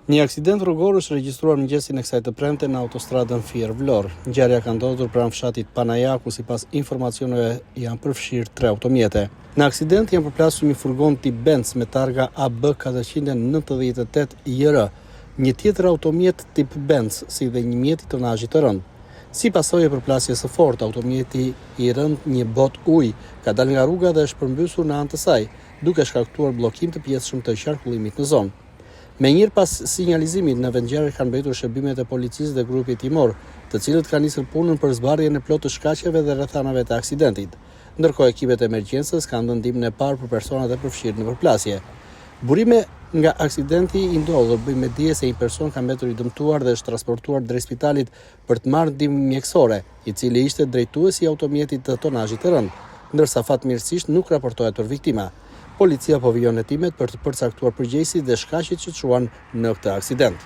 Një aksident rrugor është regjistruar mëngjesin e kësaj të premte në autostradën Fier-Vlorë. Ngjarja ka ndodhur pranë fshatit Panaja, ku sipas informacioneve janë përfshirë 3 automjete. Në aksident janë përplasur një furgon tip Benz me targa AB 498 JR, një tjetër automjet tip Benz, si dhe një mjet i tonazhit të rënd. Si pasojë e përplasjes së fortë, automjeti i rënd një bot ujë ka dalë nga rruga dhe është përmbysur në anë të saj, duke shkaktuar bllokim të pjesëshëm të qarkullimit në zonë. Me njëherë pas sinjalizimit në vendngjarje kanë mbetur shërbimet e policisë dhe grupi timor, të cilët kanë nisur punën për zbardhjen e plotë të shkaqeve dhe rrethanave të aksidentit. Ndërkohë ekipet e emergjencës kanë dhënë ndihmën e parë për personat e përfshirë në përplasje. Burime nga aksidenti i ndodhur bëjnë me dije se një person ka mbetur i dëmtuar dhe është transportuar drejt spitalit për të marrë ndihmë mjekësore, i cili ishte drejtuesi i automjetit të tonazhit të rënd, ndërsa fatmirësisht nuk raportohet për viktima. Policia po vijon hetimet për të përcaktuar përgjegjësit dhe shkaqjet që çuan në këtë aksident.